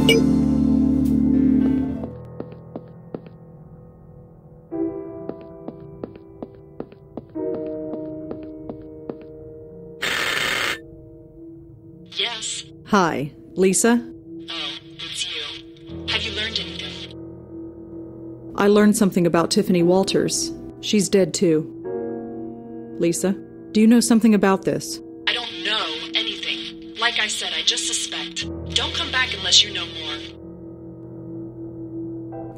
Yes. Hi, Lisa? Oh, it's you. Have you learned anything? I learned something about Tiffany Walters. She's dead too. Lisa, do you know something about this? I don't know anything. Like I said, I just suspect. Don't come back unless you know more.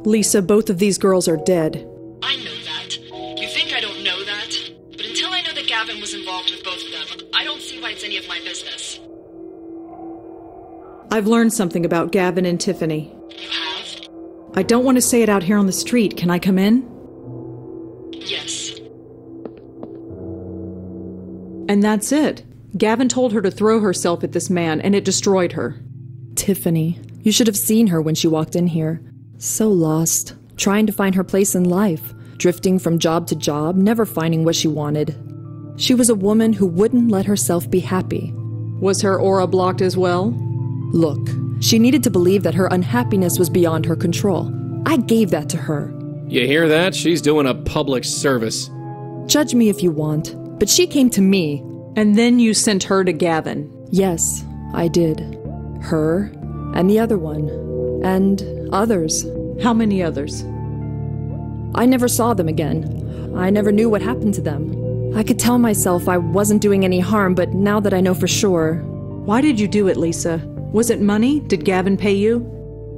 Lisa, both of these girls are dead. I know that. You think I don't know that? But until I know that Gavin was involved with both of them, I don't see why it's any of my business. I've learned something about Gavin and Tiffany. You have? I don't want to say it out here on the street. Can I come in? Yes. And that's it. Gavin told her to throw herself at this man, and it destroyed her. Tiffany, you should have seen her when she walked in here. So lost, trying to find her place in life, drifting from job to job, never finding what she wanted. She was a woman who wouldn't let herself be happy. Was her aura blocked as well? Look, she needed to believe that her unhappiness was beyond her control. I gave that to her. You hear that? She's doing a public service. Judge me if you want, but she came to me. And then you sent her to Gavin. Yes, I did. Her, and the other one, and others. How many others? I never saw them again. I never knew what happened to them. I could tell myself I wasn't doing any harm, but now that I know for sure... Why did you do it, Lisa? Was it money? Did Gavin pay you?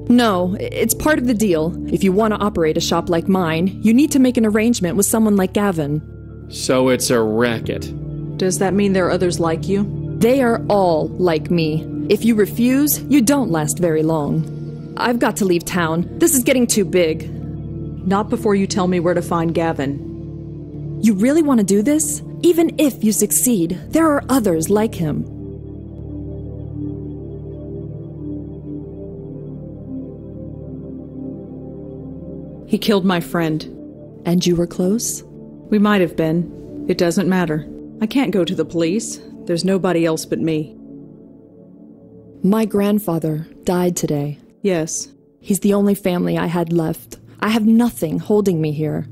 No, it's part of the deal. If you want to operate a shop like mine, you need to make an arrangement with someone like Gavin. So it's a racket. Does that mean there are others like you? They are all like me. If you refuse, you don't last very long. I've got to leave town. This is getting too big. Not before you tell me where to find Gavin. You really want to do this? Even if you succeed, there are others like him. He killed my friend. And you were close? We might have been. It doesn't matter. I can't go to the police. There's nobody else but me. My grandfather died today. Yes. He's the only family I had left. I have nothing holding me here.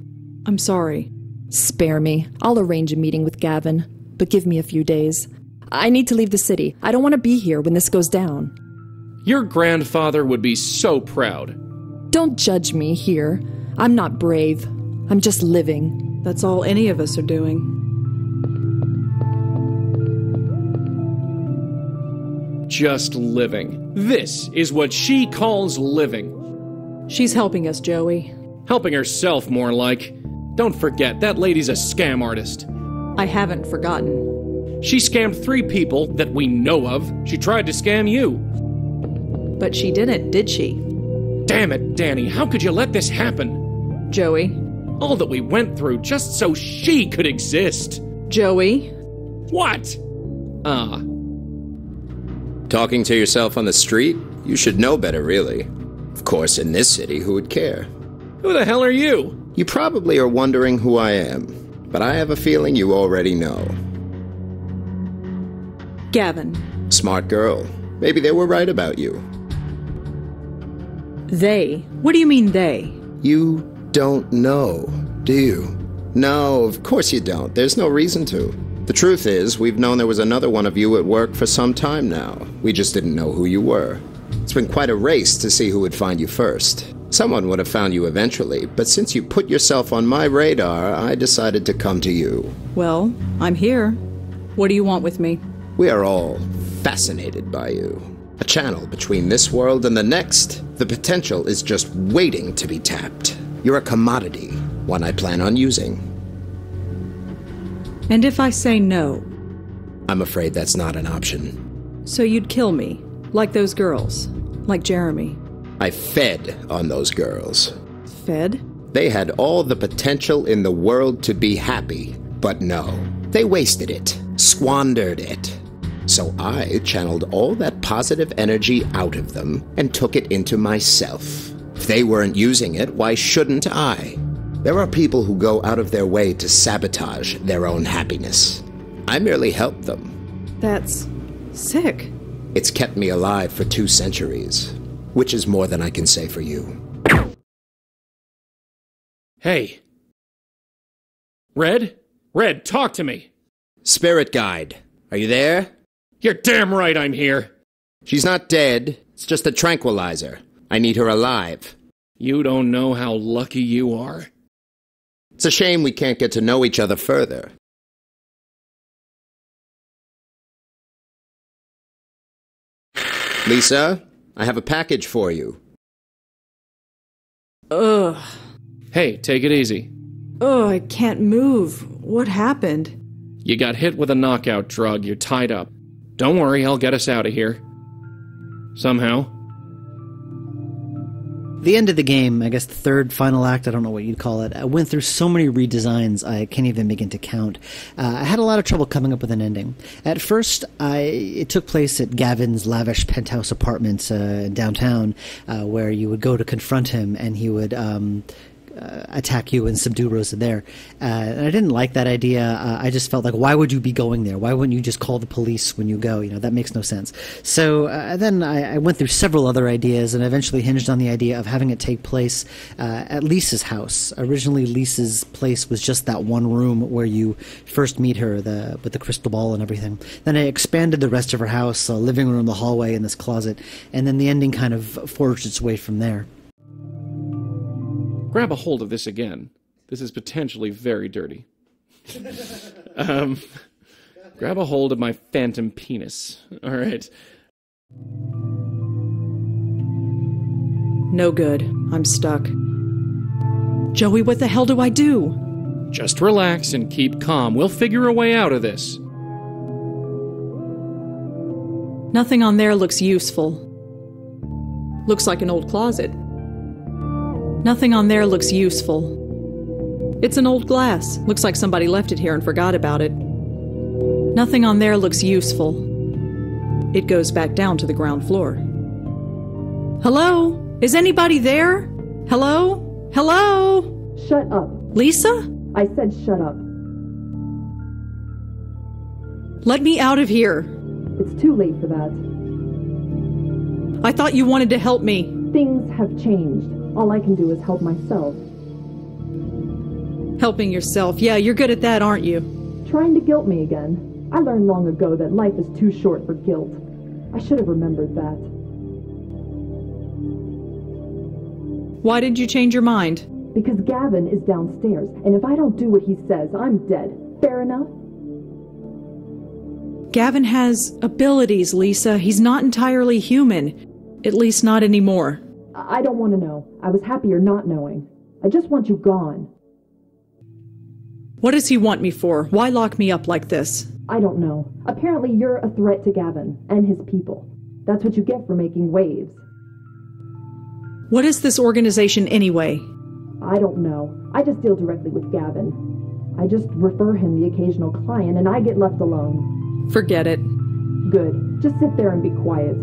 I'm sorry. Spare me. I'll arrange a meeting with Gavin, but give me a few days. I need to leave the city. I don't want to be here when this goes down. Your grandfather would be so proud. Don't judge me here. I'm not brave. I'm just living. That's all any of us are doing. Just living. This is what she calls living. She's helping us, Joey. Helping herself, more like. Don't forget, that lady's a scam artist. I haven't forgotten. She scammed 3 people that we know of. She tried to scam you. But she didn't, did she? Damn it, Danny, how could you let this happen? Joey. All that we went through just so she could exist. Joey. What? Talking to yourself on the street? You should know better, really. Of course, in this city, who would care? Who the hell are you? You probably are wondering who I am, but I have a feeling you already know. Gavin. Smart girl. Maybe they were right about you. They? What do you mean they? You don't know, do you? No, of course you don't. There's no reason to. The truth is, we've known there was another one of you at work for some time now. We just didn't know who you were. It's been quite a race to see who would find you first. Someone would have found you eventually, but since you put yourself on my radar, I decided to come to you. Well, I'm here. What do you want with me? We are all fascinated by you. A channel between this world and the next. The potential is just waiting to be tapped. You're a commodity, one I plan on using. And if I say no? I'm afraid that's not an option. So you'd kill me, like those girls, like Jeremy. I fed on those girls. Fed? They had all the potential in the world to be happy, but no. They wasted it, squandered it. So I channeled all that positive energy out of them and took it into myself. If they weren't using it, why shouldn't I? There are people who go out of their way to sabotage their own happiness. I merely helped them. That's sick. It's kept me alive for 2 centuries. which is more than I can say for you. Hey. Red? Red, talk to me! Spirit Guide, are you there? You're damn right I'm here! She's not dead. It's just a tranquilizer. I need her alive. You don't know how lucky you are. It's a shame we can't get to know each other further. Lisa, I have a package for you. Ugh. Hey, take it easy. Ugh, I can't move. What happened? You got hit with a knockout drug. You're tied up. Don't worry, I'll get us out of here. Somehow. The end of the game, I guess the third final act, I don't know what you'd call it, I went through so many redesigns I can't even begin to count. I had a lot of trouble coming up with an ending. At first, it took place at Gavin's lavish penthouse apartments downtown, where you would go to confront him and he would attack you and subdue Rosa there. And I didn't like that idea. I just felt like, why would you be going there? Why wouldn't you just call the police when you go? You know, that makes no sense. So then I went through several other ideas and eventually hinged on the idea of having it take place at Lisa's house. Originally, Lisa's place was just that one room where you first meet her, with the crystal ball and everything. Then I expanded the rest of her house, living room, the hallway, and this closet. And then the ending kind of forged its way from there. Grab a hold of this again. This is potentially very dirty. Grab a hold of my phantom penis. All right. No good. I'm stuck. Joey, what the hell do I do? Just relax and keep calm. We'll figure a way out of this. Nothing on there looks useful. Looks like an old closet. Nothing on there looks useful. It's an old glass. Looks like somebody left it here and forgot about it. Nothing on there looks useful. It goes back down to the ground floor. Hello? Is anybody there? Hello? Hello? Shut up. Lisa? I said shut up. Let me out of here. It's too late for that. I thought you wanted to help me. Things have changed. All I can do is help myself. Helping yourself. Yeah, you're good at that, aren't you? Trying to guilt me again. I learned long ago that life is too short for guilt. I should have remembered that. Why did you change your mind? Because Gavin is downstairs, and if I don't do what he says, I'm dead. Fair enough? Gavin has abilities, Lisa. He's not entirely human. At least not anymore. I don't want to know. I was happier not knowing. I just want you gone. What does he want me for? Why lock me up like this? I don't know. Apparently you're a threat to Gavin and his people. That's what you get for making waves. What is this organization anyway? I don't know. I just deal directly with Gavin. I just refer him the occasional client and I get left alone. Forget it. Good. Just sit there and be quiet.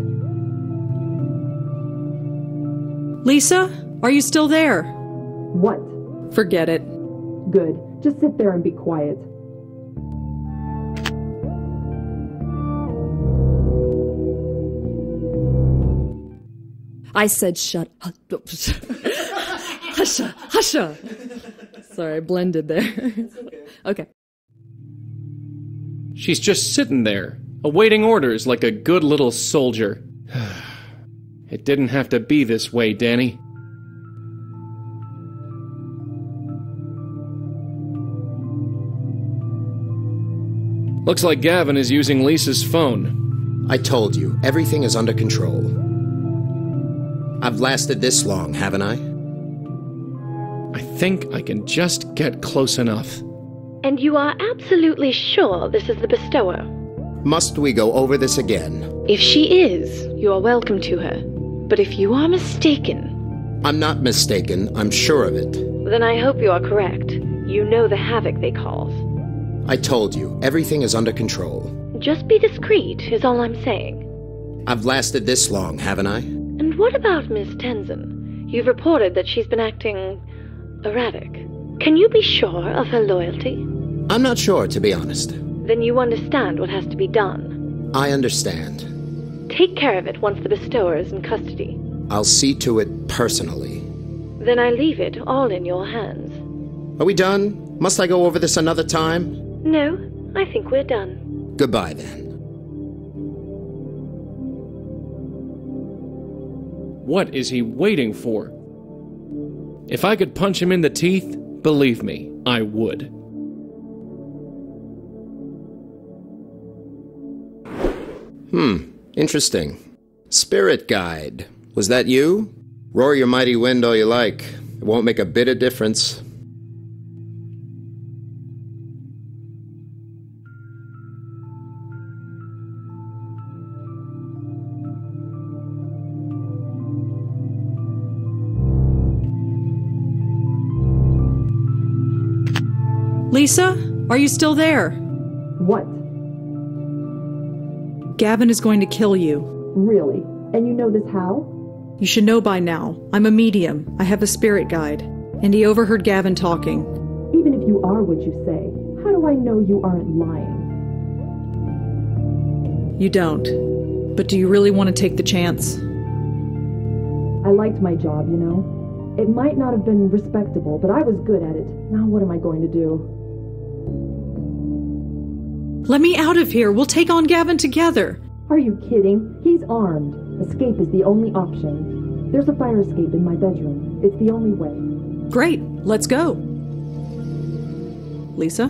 Lisa, are you still there? What? Forget it. Good. Just sit there and be quiet. I said shut up. Husha, husha. Sorry, I blended there. Okay. She's just sitting there, awaiting orders like a good little soldier. It didn't have to be this way, Danny. Looks like Gavin is using Lisa's phone. I told you, everything is under control. I've lasted this long, haven't I? I think I can just get close enough. And you are absolutely sure this is the bestower? Must we go over this again? If she is, you are welcome to her. But if you are mistaken... I'm not mistaken, I'm sure of it. Then I hope you are correct. You know the havoc they cause. I told you, everything is under control. Just be discreet, is all I'm saying. I've lasted this long, haven't I? And what about Miss Tenzin? You've reported that she's been acting... erratic. Can you be sure of her loyalty? I'm not sure, to be honest. Then you understand what has to be done. I understand. Take care of it once the bestower is in custody. I'll see to it personally. Then I leave it all in your hands. Are we done? Must I go over this another time? No, I think we're done. Goodbye, then. What is he waiting for? If I could punch him in the teeth, believe me, I would. Interesting. Spirit guide. Was that you? Roar your mighty wind all you like. It won't make a bit of difference. Lisa, are you still there? What? Gavin is going to kill you. Really? And you know this how? You should know by now. I'm a medium. I have a spirit guide. And he overheard Gavin talking. Even if you are what you say, how do I know you aren't lying? You don't. But do you really want to take the chance? I liked my job, you know. It might not have been respectable, but I was good at it. Now what am I going to do? Let me out of here. We'll take on Gavin together. Are you kidding? He's armed. Escape is the only option. There's a fire escape in my bedroom. It's the only way. Great. Let's go. Lisa?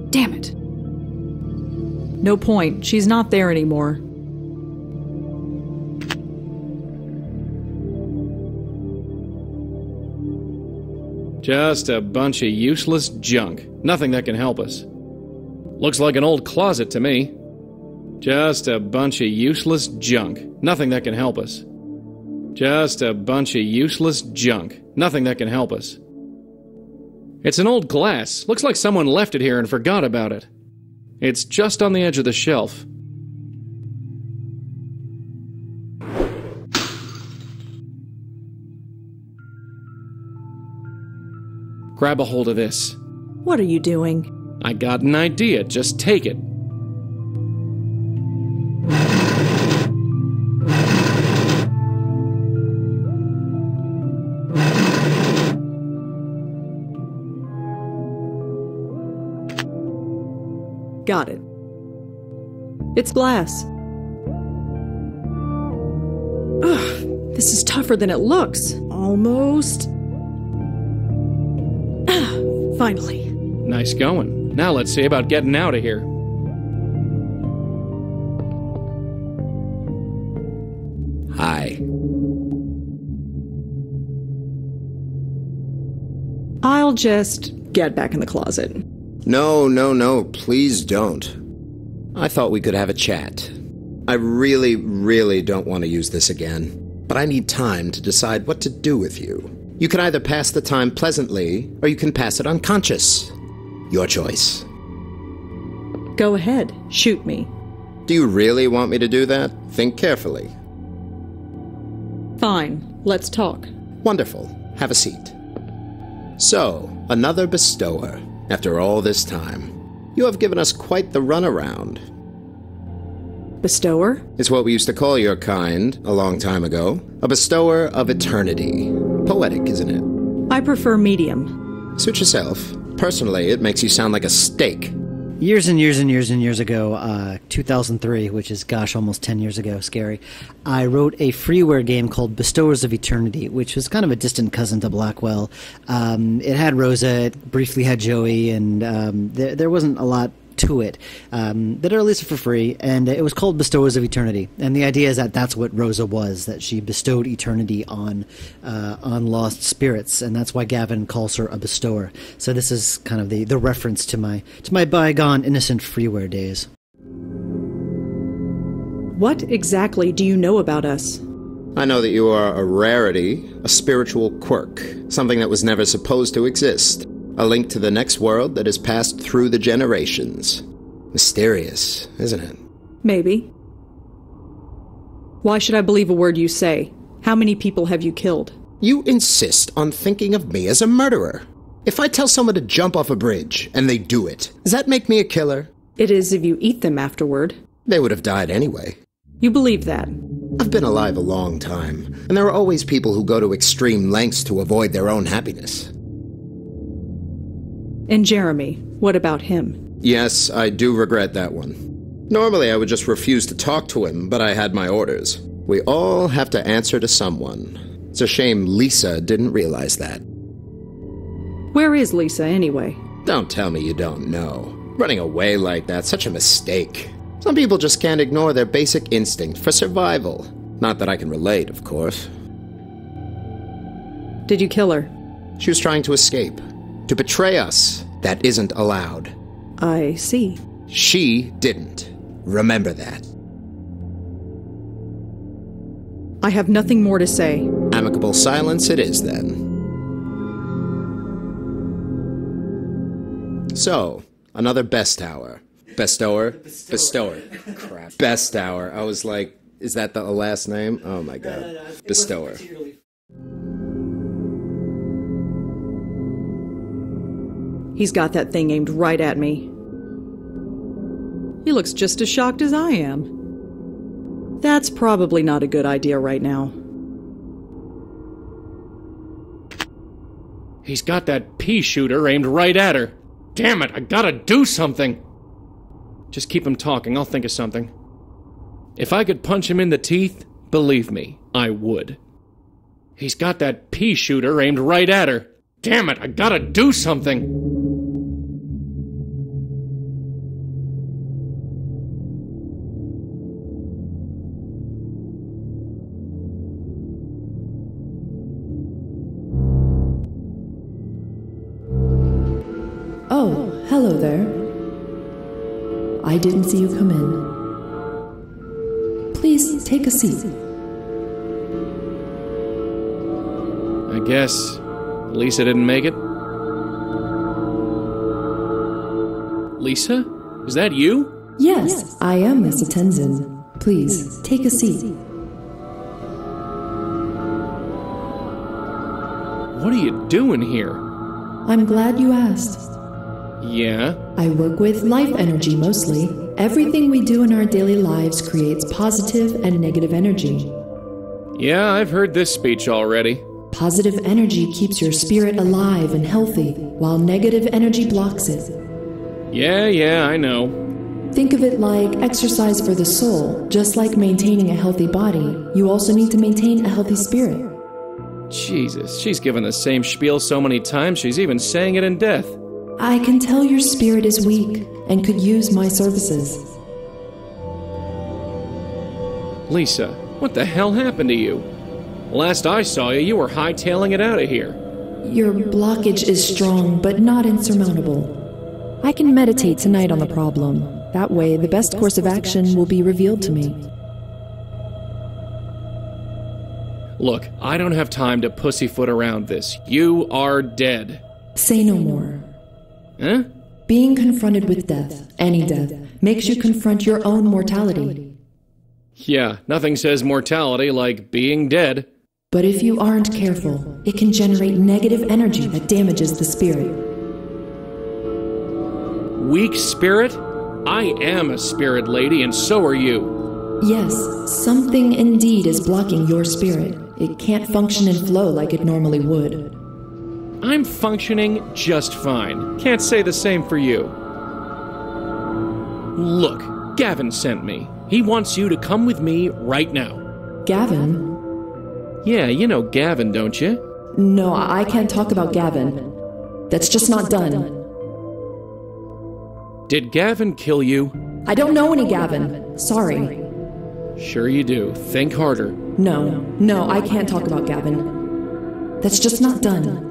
Damn it. No point. She's not there anymore. Just a bunch of useless junk. Nothing that can help us. Looks like an old closet to me. Just a bunch of useless junk. Nothing that can help us. Just a bunch of useless junk. Nothing that can help us. It's an old glass. Looks like someone left it here and forgot about it. It's just on the edge of the shelf. Grab a hold of this. What are you doing? I got an idea. Just take it. Got it. It's glass. Ugh, this is tougher than it looks. Almost. Finally. Nice going. Now let's see about getting out of here. Hi. I'll just get back in the closet. No, please don't. I thought we could have a chat. I really don't want to use this again, but I need time to decide what to do with you. You can either pass the time pleasantly, or you can pass it unconscious. Your choice. Go ahead. Shoot me. Do you really want me to do that? Think carefully. Fine. Let's talk. Wonderful. Have a seat. So, another bestower. After all this time, you have given us quite the runaround. Bestower? It's what we used to call your kind a long time ago. A bestower of eternity. Poetic, isn't it? I prefer medium. Suit yourself. Personally, it makes you sound like a steak. Years and years ago, 2003, which is, gosh, almost 10 years ago, scary, I wrote a freeware game called Bestowers of Eternity, which was kind of a distant cousin to Blackwell. It had Rosa, it briefly had Joey, and there wasn't a lot to it. That I released it for free, and it was called Bestowers of Eternity. And the idea is that that's what Rosa was, that she bestowed eternity on lost spirits, and that's why Gavin calls her a bestower. So this is kind of the reference to my bygone innocent freeware days. What exactly do you know about us? I know that you are a rarity, a spiritual quirk, something that was never supposed to exist. A link to the next world that has passed through the generations. Mysterious, isn't it? Maybe. Why should I believe a word you say? How many people have you killed? You insist on thinking of me as a murderer. If I tell someone to jump off a bridge, and they do it, does that make me a killer? It is if you eat them afterward. They would have died anyway. You believe that? Of I've been alive a long time, and there are always people who go to extreme lengths to avoid their own happiness. And Jeremy, what about him? Yes, I do regret that one. Normally I would just refuse to talk to him, but I had my orders. We all have to answer to someone. It's a shame Lisa didn't realize that. Where is Lisa, anyway? Don't tell me you don't know. Running away like that's such a mistake. Some people just can't ignore their basic instinct for survival. Not that I can relate, of course. Did you kill her? She was trying to escape. To betray us. That isn't allowed. I see. She didn't. Remember that. I have nothing more to say. Amicable silence it is, then. So, another best hour. Bestower? Bestower. Crap. Best hour. I was like, is that the last name? Oh my god. No, Bestower. He's got that thing aimed right at me. He looks just as shocked as I am. That's probably not a good idea right now. He's got that pea shooter aimed right at her. Damn it, I gotta do something! Just keep him talking, I'll think of something. If I could punch him in the teeth, believe me, I would. He's got that pea shooter aimed right at her. Damn it, I gotta do something! Oh, hello there. I didn't see you come in. Please take a seat. I guess Lisa didn't make it. Lisa? Is that you? Yes, I am Mr. Tenzin. Please, take a seat. What are you doing here? I'm glad you asked. Yeah? I work with life energy mostly. Everything we do in our daily lives creates positive and negative energy. Yeah, I've heard this speech already. Positive energy keeps your spirit alive and healthy, while negative energy blocks it. Yeah, I know. Think of it like exercise for the soul. Just like maintaining a healthy body, you also need to maintain a healthy spirit. Jesus, she's given the same spiel so many times she's even saying it in death. I can tell your spirit is weak and could use my services. Lisa, what the hell happened to you? Last I saw you, you were hightailing it out of here. Your blockage is strong, but not insurmountable. I can meditate tonight on the problem. That way, the best course of action will be revealed to me. Look, I don't have time to pussyfoot around this. You are dead. Say no more. Huh? Being confronted with death, any death, makes you confront your own mortality. Yeah, nothing says mortality like being dead. But if you aren't careful, it can generate negative energy that damages the spirit. Weak spirit? I am a spirit lady, and so are you. Yes, something indeed is blocking your spirit. It can't function and flow like it normally would. I'm functioning just fine. Can't say the same for you. Look, Gavin sent me. He wants you to come with me right now. Gavin? Yeah, you know Gavin, don't you? No, I can't talk about Gavin. That's just not done. Did Gavin kill you? I don't know any Gavin. Sorry. Sure you do. Think harder. No, I can't talk about Gavin. That's just not done.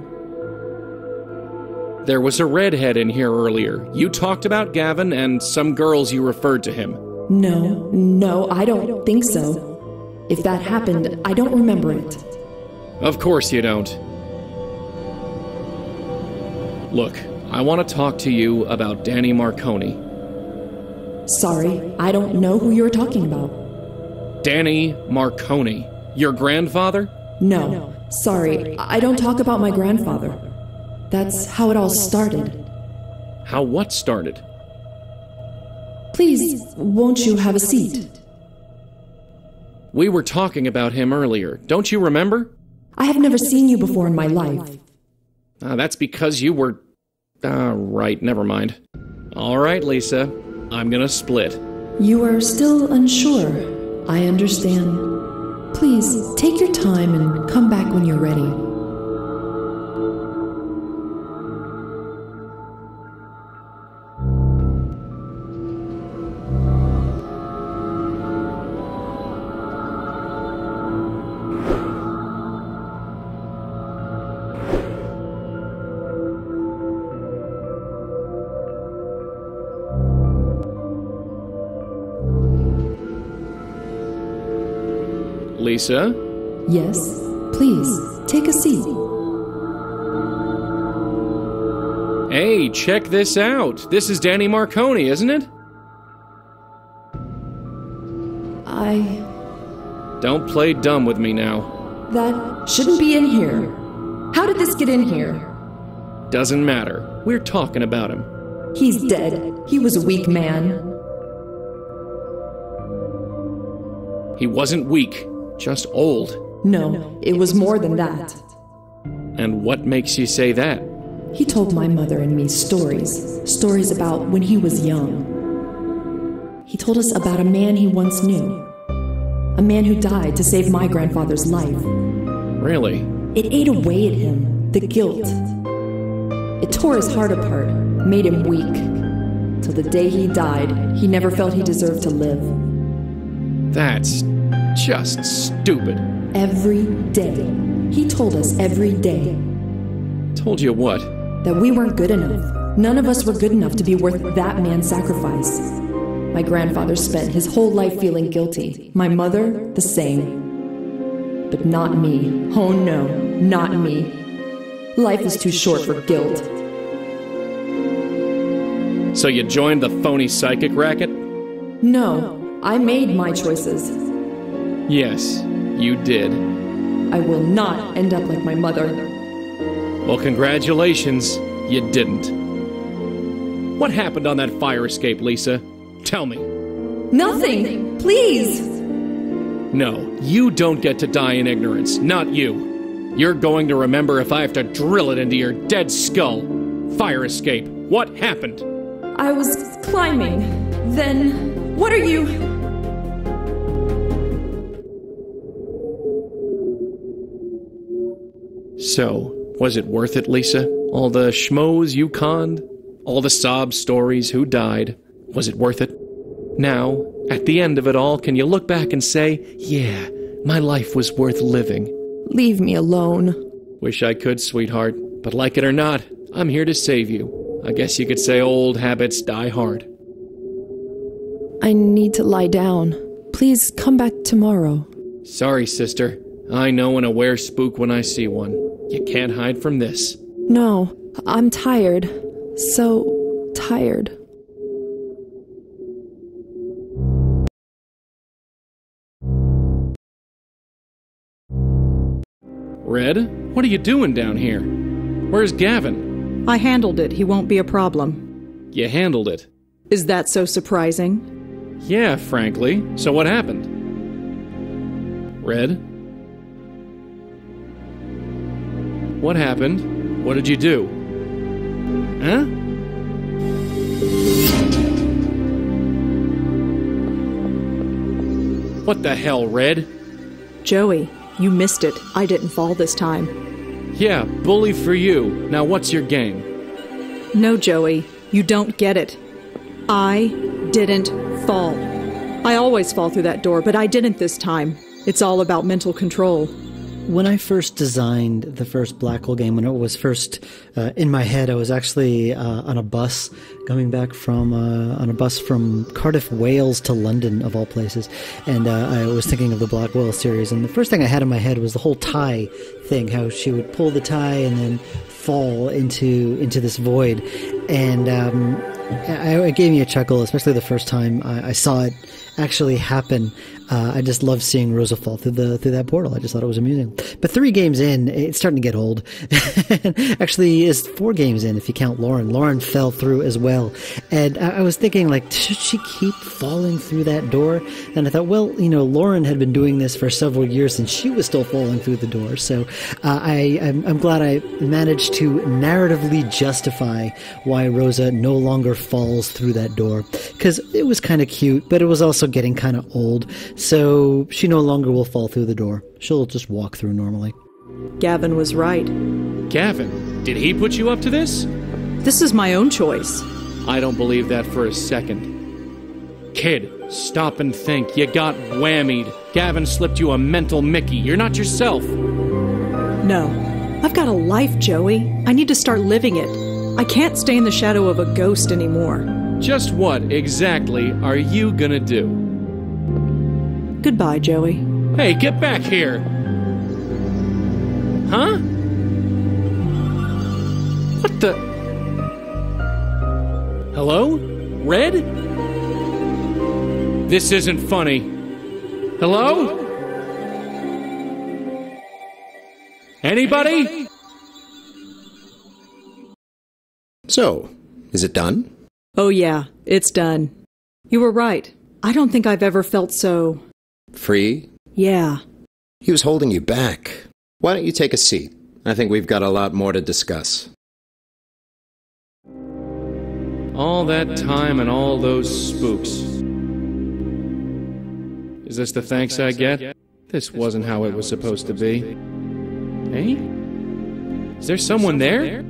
There was a redhead in here earlier. You talked about Gavin and some girls you referred to him. No, I don't think so. If that happened, I don't remember it. Of course you don't. Look, I want to talk to you about Danny Marconi. Sorry, I don't know who you're talking about. Danny Marconi. Your grandfather? No, sorry, I don't talk about my grandfather. That's how it all started. How what started? Please, won't you have a seat? We were talking about him earlier. Don't you remember? I have never seen you before in my life. That's because you were... right, never mind. All right, Lisa. I'm gonna split. You are still unsure. I understand. Please, take your time and come back when you're ready. Lisa? Yes, please, take a seat. Hey, check this out. This is Danny Marconi, isn't it? Don't play dumb with me now. That shouldn't be in here. How did this get in here? Doesn't matter. We're talking about him. He's dead. He was a weak man. He wasn't weak, just old. No, it was more than that. And what makes you say that? He told my mother and me stories about when he was young. He told us about a man he once knew. A man who died to save my grandfather's life. Really? It ate away at him, the guilt. It tore his heart apart, made him weak. Till the day he died, he never felt he deserved to live. That's just stupid. Every day. He told us every day. Told you what? That we weren't good enough. None of us were good enough to be worth that man's sacrifice. My grandfather spent his whole life feeling guilty. My mother, the same. But not me. Oh no, not me. Life is too short for guilt. So you joined the phony psychic racket? No, I made my choices. Yes, you did. I will not end up like my mother. Well, congratulations, you didn't. What happened on that fire escape, Lisa? Tell me. Nothing! Please! No, you don't get to die in ignorance, not you. You're going to remember if I have to drill it into your dead skull. Fire escape. What happened? I was climbing. Then, what are you... So, was it worth it, Lisa? All the schmoes you conned? All the sob stories, who died? Was it worth it? Now, at the end of it all, can you look back and say, yeah, my life was worth living? Leave me alone. Wish I could, sweetheart. But like it or not, I'm here to save you. I guess you could say old habits die hard. I need to lie down. Please come back tomorrow. Sorry, sister. I know an aware spook when I see one. You can't hide from this. No, I'm tired. So tired. Red, what are you doing down here? Where's Gavin? I handled it. He won't be a problem. You handled it. Is that so surprising? Yeah, frankly. So what happened? Red? What happened? What did you do? Huh? What the hell, Red? Joey, you missed it. I didn't fall this time. Yeah, bully for you. Now what's your game? No, Joey, you don't get it. I didn't fall. I always fall through that door, but I didn't this time. It's all about mental control. When I first designed the first Blackwell game, when it was first in my head, I was actually on a bus coming back from Cardiff, Wales to London, of all places. And I was thinking of the Blackwell series. And the first thing I had in my head was the whole tie thing, how she would pull the tie and then fall into this void. And It gave me a chuckle, especially the first time I saw it actually happen. I just loved seeing Rosa fall through that portal. I just thought it was amusing. But 3 games in, it's starting to get old. Actually, it's 4 games in if you count Lauren. Lauren fell through as well. And I was thinking, like, should she keep falling through that door? And I thought, well, Lauren had been doing this for several years and she was still falling through the door. So I'm glad I managed to narratively justify why Rosa no longer falls through that door. Because it was kind of cute, but it was also getting kind of old. So she no longer will fall through the door. She'll just walk through normally. Gavin was right. Gavin, did he put you up to this? This is my own choice. I don't believe that for a second. Kid, stop and think. You got whammied. Gavin slipped you a mental Mickey. You're not yourself. No. I've got a life, Joey. I need to start living it. I can't stay in the shadow of a ghost anymore. Just what exactly are you gonna do? Goodbye, Joey. Hey, get back here! Huh? What the... Hello? Red? This isn't funny. Hello? Anybody? So, is it done? Oh yeah, it's done. You were right. I don't think I've ever felt so... Free? Yeah. He was holding you back. Why don't you take a seat? I think we've got a lot more to discuss. All that time and all those spooks. Is this the thanks I get? This wasn't how it was supposed to be. Hey? Is there someone there?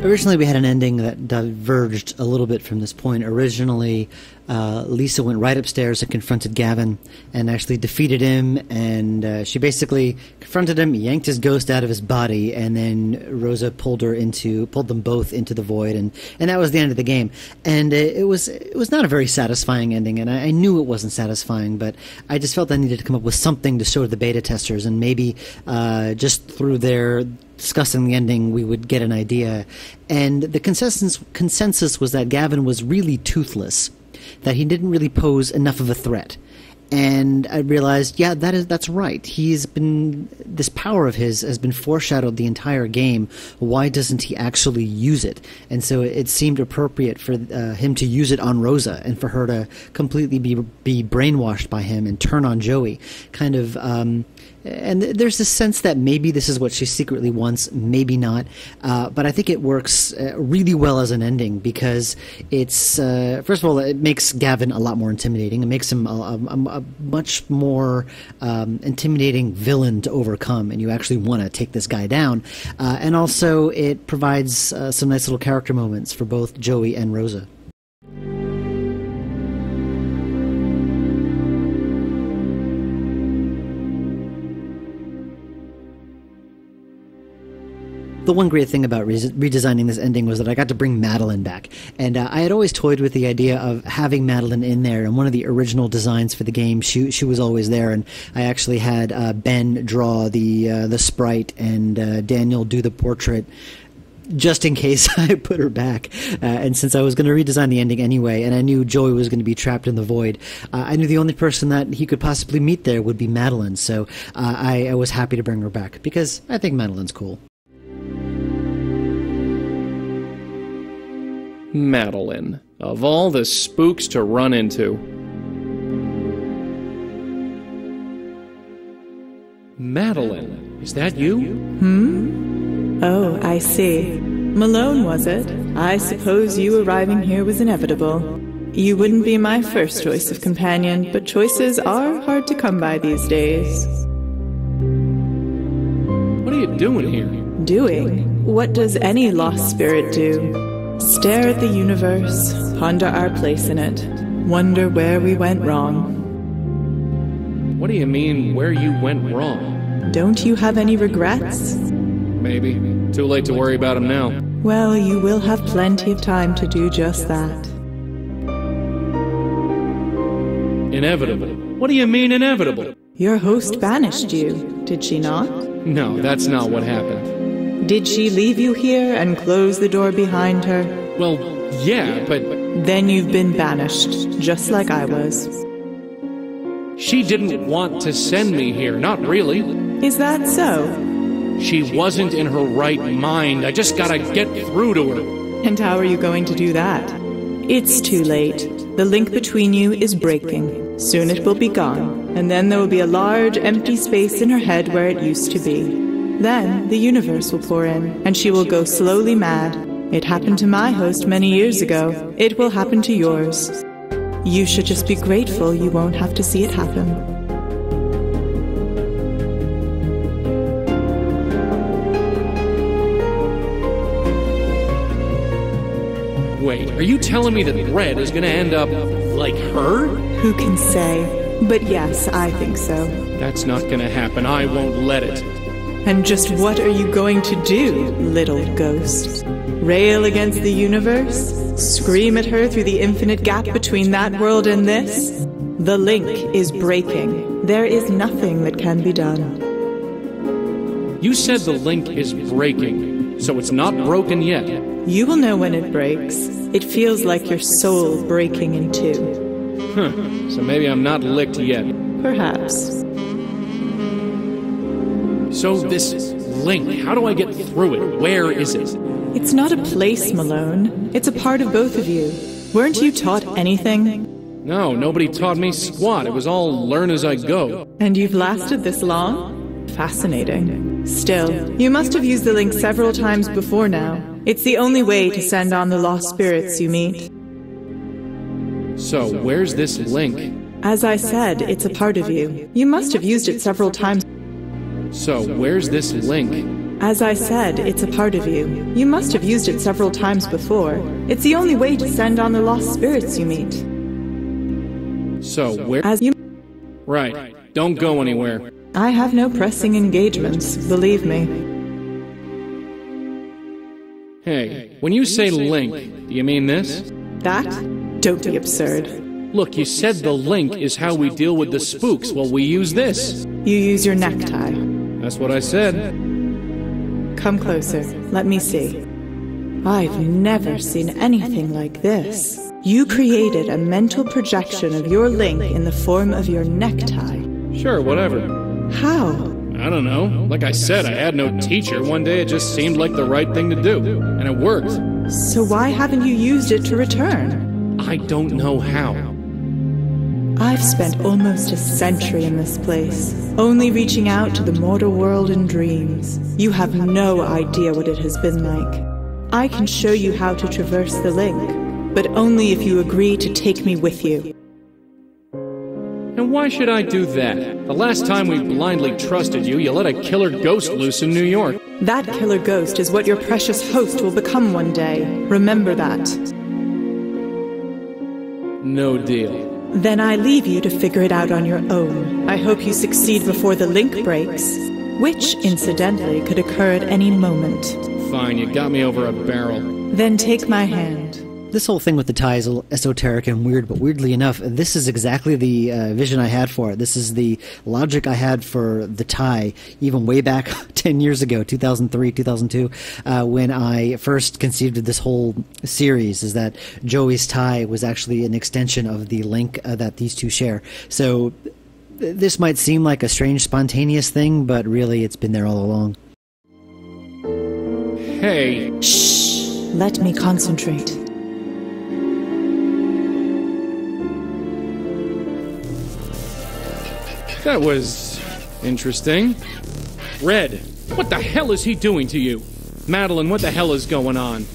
Originally, we had an ending that diverged a little bit from this point. Originally, Lisa went right upstairs and confronted Gavin and actually defeated him, and she basically confronted him, yanked his ghost out of his body, and then Rosa pulled them both into the void, and that was the end of the game. And it was not a very satisfying ending, and I knew it wasn't satisfying, but I just felt I needed to come up with something to show to the beta testers, and maybe just through their discussing the ending, we would get an idea. And the consensus was that Gavin was really toothless, that he didn't really pose enough of a threat. And I realized, yeah, that's right. This power of his has been foreshadowed the entire game. Why doesn't he actually use it? And so it seemed appropriate for him to use it on Rosa and for her to completely be brainwashed by him and turn on Joey. Kind of, and there's this sense that maybe this is what she secretly wants, maybe not. But I think it works really well as an ending because it's, first of all, it makes Gavin a lot more intimidating. It makes him a much more intimidating villain to overcome, and you actually want to take this guy down. And also, it provides some nice little character moments for both Joey and Rosa. The one great thing about redesigning this ending was that I got to bring Madeline back. And I had always toyed with the idea of having Madeline in there. And one of the original designs for the game, she was always there. And I actually had Ben draw the sprite and Daniel do the portrait, just in case I put her back. And since I was going to redesign the ending anyway, and I knew Joey was going to be trapped in the void, I knew the only person that he could possibly meet there would be Madeline. So I was happy to bring her back, because I think Madeline's cool. Madeline. Of all the spooks to run into. Madeline, is that you? Oh, I see. Malone, was it? I suppose you arriving here was inevitable. You wouldn't be my first choice of companion, but choices are hard to come by these days. What are you doing here? Doing? What does any lost spirit do? Stare at the universe, ponder our place in it, wonder where we went wrong. What do you mean, where you went wrong? Don't you have any regrets? Maybe. Too late to worry about them now. Well, you will have plenty of time to do just that. Inevitable? What do you mean, inevitable? Your host banished you, did she not? No, that's not what happened. Did she leave you here and close the door behind her? Well, yeah, but... Then you've been banished, just like I was. She didn't want to send me here, not really. Is that so? She wasn't in her right mind. I just gotta get through to her. And how are you going to do that? It's too late. The link between you is breaking. Soon it will be gone, and then there will be a large, empty space in her head where it used to be. Then the universe will pour in, and she will go slowly mad. It happened to my host many years ago. It will happen to yours. You should just be grateful you won't have to see it happen. Wait, are you telling me that Red is gonna end up like her? Who can say? But yes, I think so. That's not gonna happen. I won't let it. And just what are you going to do, little ghost? Rail against the universe? Scream at her through the infinite gap between that world and this? The link is breaking. There is nothing that can be done. You said the link is breaking, so it's not broken yet. You will know when it breaks. It feels like your soul breaking in two. So maybe I'm not licked yet. Perhaps. So this link, how do I get through it? Where is it? It's not a place, Malone. It's a part of both of you. Weren't you taught anything? No, nobody taught me squat. It was all learn as I go. And you've lasted this long? Fascinating. Still, you must have used the link several times before now. It's the only way to send on the lost spirits you meet. So, where's this link? As I said, it's a part of you. You must have used it several times. So, where's this link? As I said, it's a part of you. You must have used it several times before. It's the only way to send on the lost spirits you meet. So, where... Right. Don't go anywhere. I have no pressing engagements, believe me. Hey, when you say link, do you mean this? That? Don't be absurd. Look, you said the link is how we deal with the spooks. Well, we use this. You use your necktie. That's what I said. Come closer. Let me see. I've never seen anything like this. You created a mental projection of your link in the form of your necktie. Sure, whatever. How? I don't know. Like I said, I had no teacher. One day it just seemed like the right thing to do. And it worked. So why haven't you used it to return? I don't know how. I've spent almost a century in this place, only reaching out to the mortal world in dreams. You have no idea what it has been like. I can show you how to traverse the link, but only if you agree to take me with you. And why should I do that? The last time we blindly trusted you, you let a killer ghost loose in New York. That killer ghost is what your precious host will become one day. Remember that. No deal. Then I leave you to figure it out on your own. I hope you succeed before the link breaks, which, incidentally, could occur at any moment. Fine, you got me over a barrel. Then take my hand. This whole thing with the tie is a little esoteric and weird, but weirdly enough, this is exactly the vision I had for it. This is the logic I had for the tie, even way back 10 years ago, 2003, 2002, when I first conceived of this whole series, is that Joey's tie was actually an extension of the link that these two share. So this might seem like a strange, spontaneous thing, but really it's been there all along. Hey. Shh! Let me concentrate. That was interesting. Red, what the hell is he doing to you? Madeline, what the hell is going on?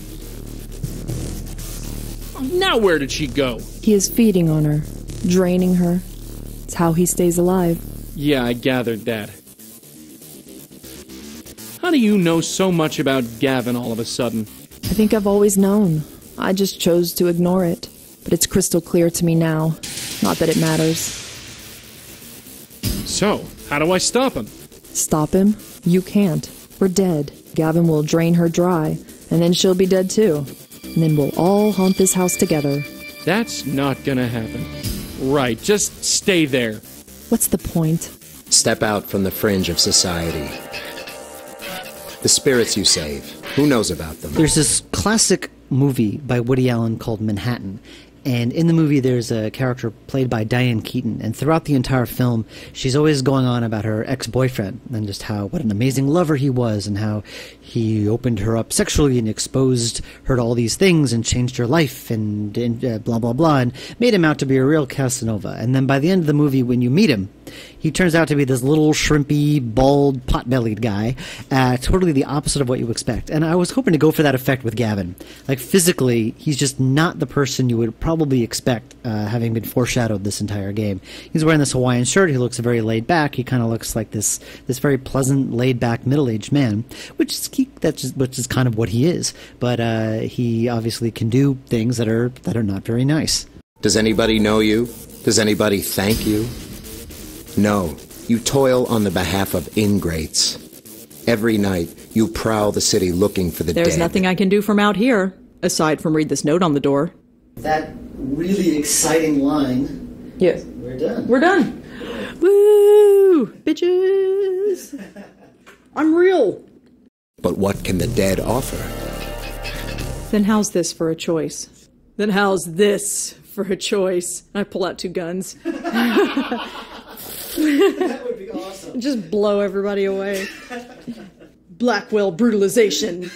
Now where did she go? He is feeding on her, draining her. It's how he stays alive. Yeah, I gathered that. How do you know so much about Gavin all of a sudden? I think I've always known. I just chose to ignore it. But it's crystal clear to me now. Not that it matters. So, how do I stop him? Stop him? You can't. We're dead. Gavin will drain her dry, and then she'll be dead too. And then we'll all haunt this house together. That's not gonna happen. Right, just stay there. What's the point? Step out from the fringe of society. The spirits you save. Who knows about them? There's this classic movie by Woody Allen called Manhattan. And in the movie, there's a character played by Diane Keaton. And throughout the entire film, she's always going on about her ex-boyfriend and just what an amazing lover he was and how he opened her up sexually and exposed her to all these things and changed her life and blah, blah, blah, and made him out to be a real Casanova. And then by the end of the movie, when you meet him, he turns out to be this little shrimpy, bald, pot-bellied guy, totally the opposite of what you expect. And I was hoping to go for that effect with Gavin. Like, physically, he's just not the person you would probably expect, having been foreshadowed this entire game. He's wearing this Hawaiian shirt, he looks very laid back, he kind of looks like this very pleasant, laid back, middle-aged man, which is kind of what he is. But he obviously can do things that are not very nice. Does anybody know you? Does anybody thank you? No, you toil on the behalf of ingrates. Every night, you prowl the city looking for the dead. There's nothing I can do from out here, aside from read this note on the door. That really exciting line. Yes. We're done. We're done. Woo! Bitches! I'm real. But what can the dead offer? Then how's this for a choice? Then how's this for a choice? I pull out 2 guns. That would be awesome. Just blow everybody away. Blackwell brutalization.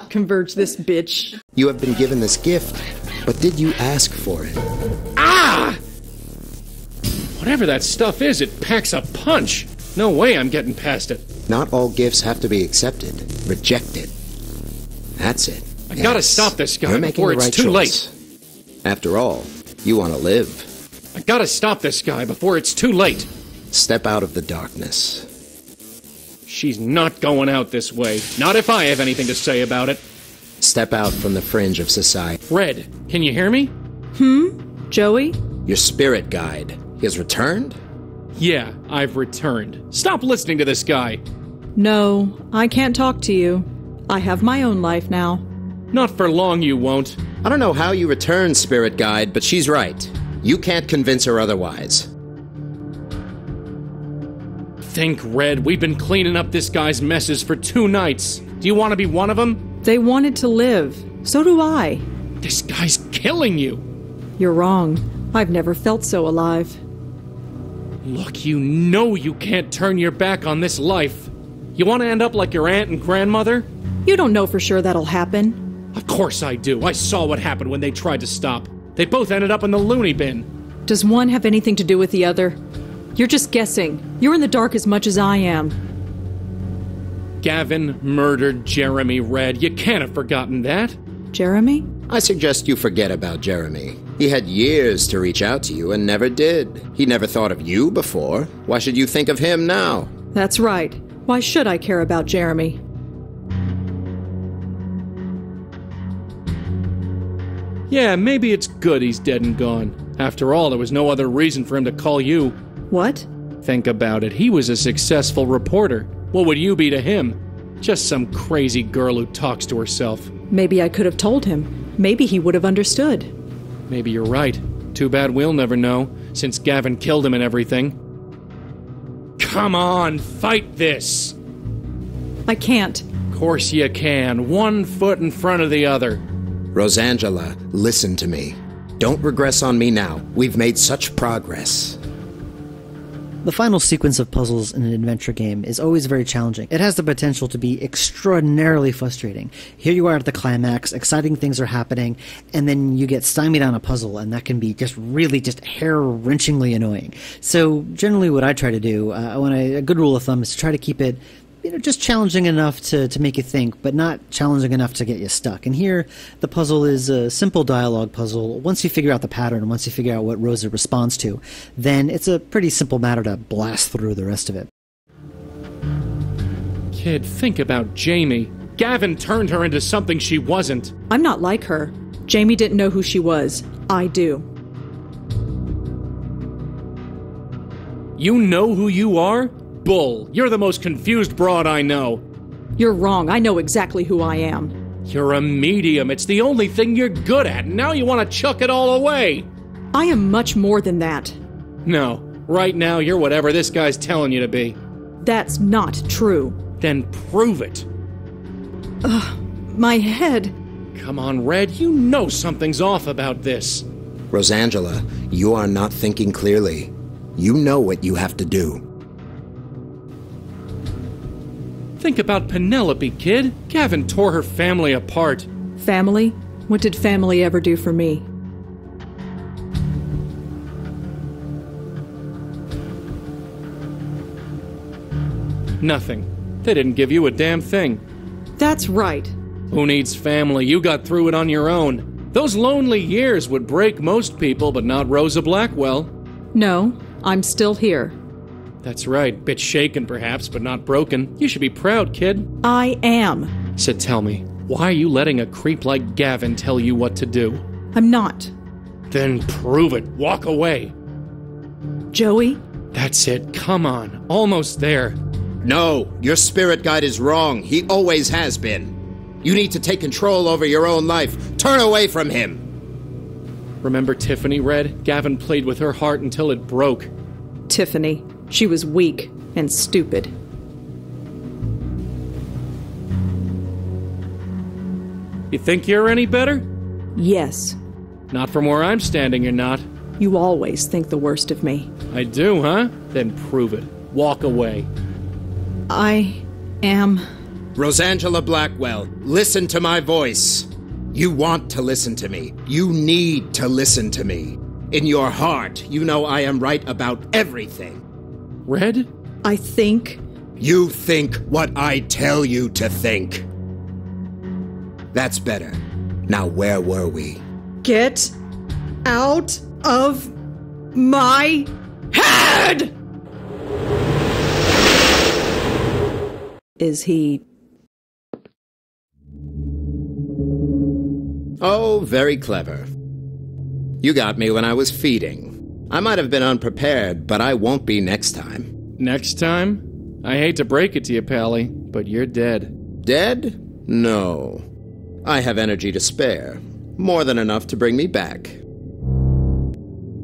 Converge this bitch. You have been given this gift, but did you ask for it? Ah! Whatever that stuff is, it packs a punch. No way I'm getting past it. Not all gifts have to be accepted. Rejected. That's it. I gotta stop this guy You're making before the it's right too choice. late. After all, you want to live. I gotta stop this guy before it's too late. Step out of the darkness. She's not going out this way. Not if I have anything to say about it. Step out from the fringe of society. Red, can you hear me? Joey? Your spirit guide. He has returned? Yeah, I've returned. Stop listening to this guy. No, I can't talk to you. I have my own life now. Not for long, you won't. I don't know how you returned, spirit guide, but she's right. You can't convince her otherwise. Think, Red, we've been cleaning up this guy's messes for 2 nights. Do you want to be one of them? They wanted to live. So do I. This guy's killing you. You're wrong. I've never felt so alive. Look, you know you can't turn your back on this life. You want to end up like your aunt and grandmother? You don't know for sure that'll happen. Of course I do. I saw what happened when they tried to stop. They both ended up in the loony bin. Does one have anything to do with the other? You're just guessing. You're in the dark as much as I am. Gavin murdered Jeremy, Red. You can't have forgotten that. Jeremy? I suggest you forget about Jeremy. He had years to reach out to you and never did. He never thought of you before. Why should you think of him now? That's right. Why should I care about Jeremy? Yeah, maybe it's good he's dead and gone. After all, there was no other reason for him to call you. What? Think about it. He was a successful reporter. What would you be to him? Just some crazy girl who talks to herself. Maybe I could have told him. Maybe he would have understood. Maybe you're right. Too bad we'll never know, since Gavin killed him and everything. Come on, fight this! I can't. Of course you can. 1 foot in front of the other. Rosangela, listen to me. Don't regress on me now. We've made such progress. The final sequence of puzzles in an adventure game is always very challenging. It has the potential to be extraordinarily frustrating. Here you are at the climax, exciting things are happening, and then you get stymied on a puzzle, and that can be just really just hair-wrenchingly annoying. So generally what I try to do, a good rule of thumb is to try to keep it just challenging enough to make you think, but not challenging enough to get you stuck. And here, the puzzle is a simple dialogue puzzle. Once you figure out the pattern, once you figure out what Rosa responds to, then it's a pretty simple matter to blast through the rest of it. Kid, think about Jamie. Gavin turned her into something she wasn't. I'm not like her. Jamie didn't know who she was. I do. You know who you are? Bull. You're the most confused broad I know. You're wrong. I know exactly who I am. You're a medium. It's the only thing you're good at, and now you want to chuck it all away. I am much more than that. No. Right now, you're whatever this guy's telling you to be. That's not true. Then prove it. My head. Come on, Red, you know something's off about this. Rosangela, you are not thinking clearly. You know what you have to do. Think about Penelope, kid. Gavin tore her family apart. Family? What did family ever do for me? Nothing. They didn't give you a damn thing. That's right. Who needs family? You got through it on your own. Those lonely years would break most people, but not Rosa Blackwell. No, I'm still here. That's right. Bit shaken, perhaps, but not broken. You should be proud, kid. I am. So tell me, why are you letting a creep like Gavin tell you what to do? I'm not. Then prove it. Walk away. Joey? That's it. Come on. Almost there. No, your spirit guide is wrong. He always has been. You need to take control over your own life. Turn away from him. Remember Tiffany, Red? Gavin played with her heart until it broke. Tiffany. She was weak and stupid. You think you're any better? Yes. Not from where I'm standing, you're not. You always think the worst of me. I do, huh? Then prove it. Walk away. I am... Rosangela Blackwell, listen to my voice. You want to listen to me. You need to listen to me. In your heart, you know I am right about everything. Red? I think... You think what I tell you to think. That's better. Now where were we? Get out of my head! Is he... Oh, very clever. You got me when I was feeding. I might have been unprepared, but I won't be next time. Next time? I hate to break it to you, Pally, but you're dead. Dead? No. I have energy to spare. More than enough to bring me back.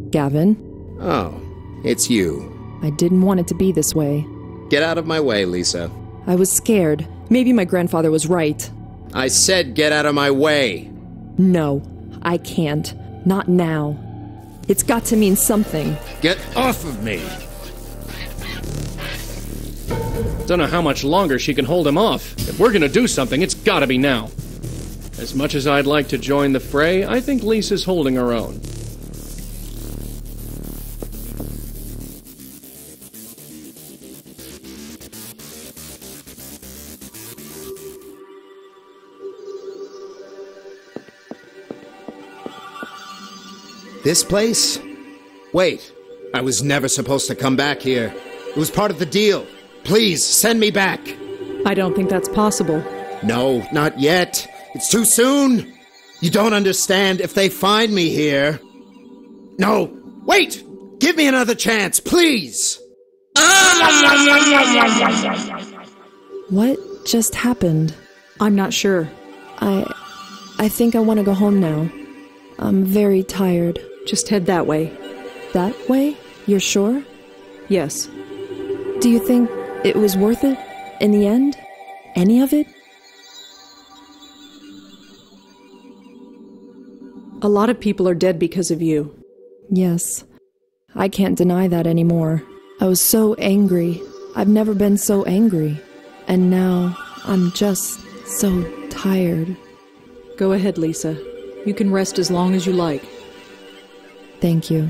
Gavin? Oh, it's you. I didn't want it to be this way. Get out of my way, Lisa. I was scared. Maybe my grandfather was right. I said get out of my way. No, I can't. Not now. It's got to mean something. Get off of me! Don't know how much longer she can hold him off. If we're gonna do something, it's gotta be now. As much as I'd like to join the fray, I think Lisa's holding her own. This place? Wait, I was never supposed to come back here. It was part of the deal. Please, send me back. I don't think that's possible. No, not yet. It's too soon. You don't understand. If they find me here... No, wait! Give me another chance, please! What just happened? I'm not sure. I think I want to go home now. I'm very tired. Just head that way. That way? You're sure? Yes. Do you think it was worth it? In the end? Any of it? A lot of people are dead because of you. Yes. I can't deny that anymore. I was so angry. I've never been so angry. And now, I'm just so tired. Go ahead, Lisa. You can rest as long as you like. Thank you.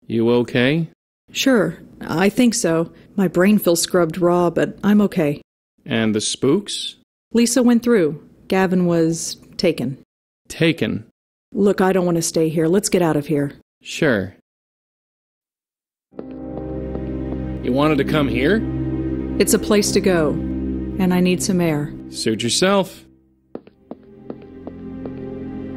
You okay? Sure, I think so. My brain feels scrubbed raw, but I'm okay. And the spooks? Lisa went through. Gavin was taken. Taken? Look, I don't want to stay here. Let's get out of here. Sure. You wanted to come here? It's a place to go, and I need some air. Suit yourself.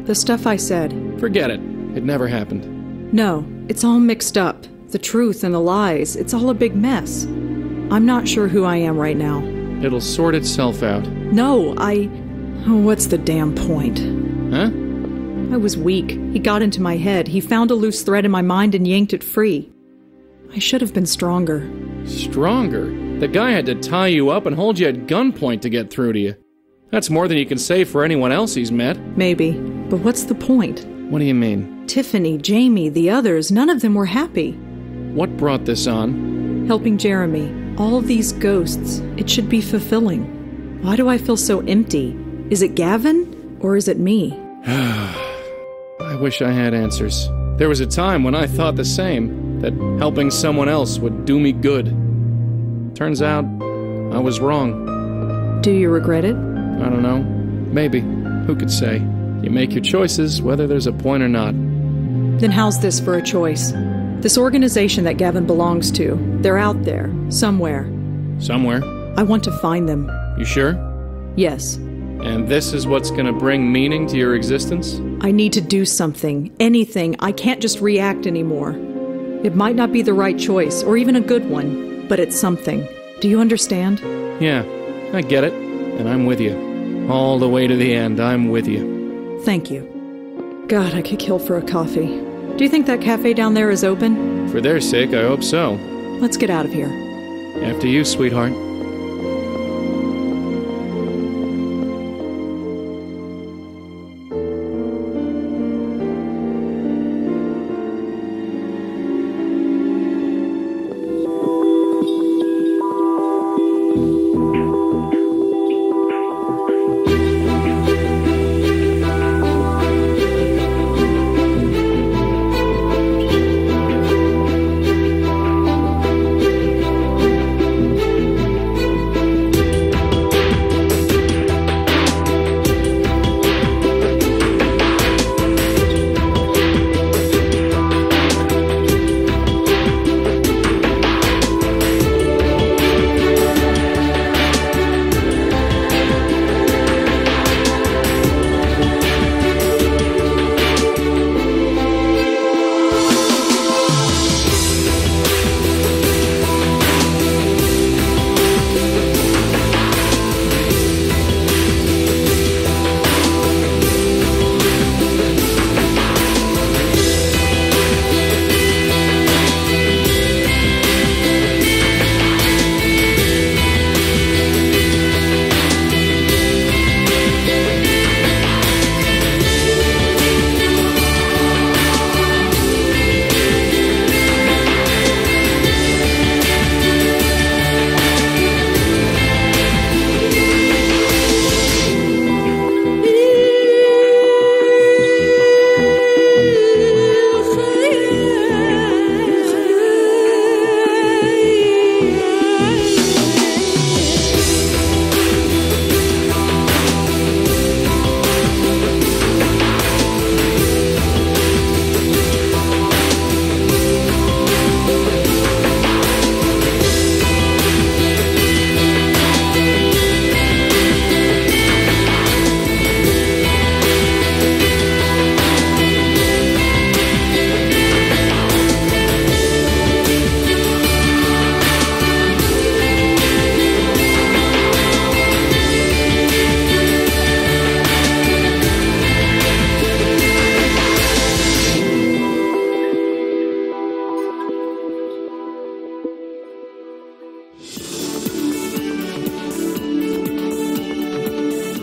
The stuff I said. Forget it. It never happened. No, it's all mixed up. The truth and the lies. It's all a big mess. I'm not sure who I am right now. It'll sort itself out. No, what's the damn point? Huh? I was weak. He got into my head. He found a loose thread in my mind and yanked it free. I should have been stronger. Stronger? The guy had to tie you up and hold you at gunpoint to get through to you. That's more than you can say for anyone else he's met. Maybe. But what's the point? What do you mean? Tiffany, Jamie, the others, none of them were happy. What brought this on? Helping Jeremy. All these ghosts. It should be fulfilling. Why do I feel so empty? Is it Gavin? Or is it me? I wish I had answers. There was a time when I thought the same, that helping someone else would do me good. Turns out, I was wrong. Do you regret it? I don't know. Maybe. Who could say? You make your choices, whether there's a point or not. Then how's this for a choice? This organization that Gavin belongs to, they're out there, somewhere. Somewhere? I want to find them. You sure? Yes. And this is what's gonna bring meaning to your existence? I need to do something, anything. I can't just react anymore. It might not be the right choice, or even a good one, but it's something. Do you understand? Yeah, I get it, and I'm with you. All the way to the end, I'm with you. Thank you. God, I could kill for a coffee. Do you think that cafe down there is open? For their sake, I hope so. Let's get out of here. After you, sweetheart.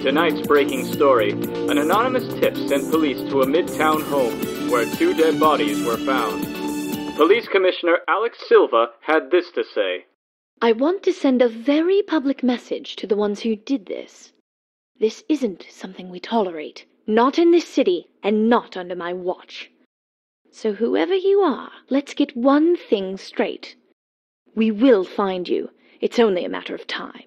Tonight's breaking story, an anonymous tip sent police to a midtown home where 2 dead bodies were found. Police Commissioner Alex Silva had this to say. I want to send a very public message to the ones who did this. This isn't something we tolerate. Not in this city, and not under my watch. So whoever you are, let's get one thing straight. We will find you. It's only a matter of time.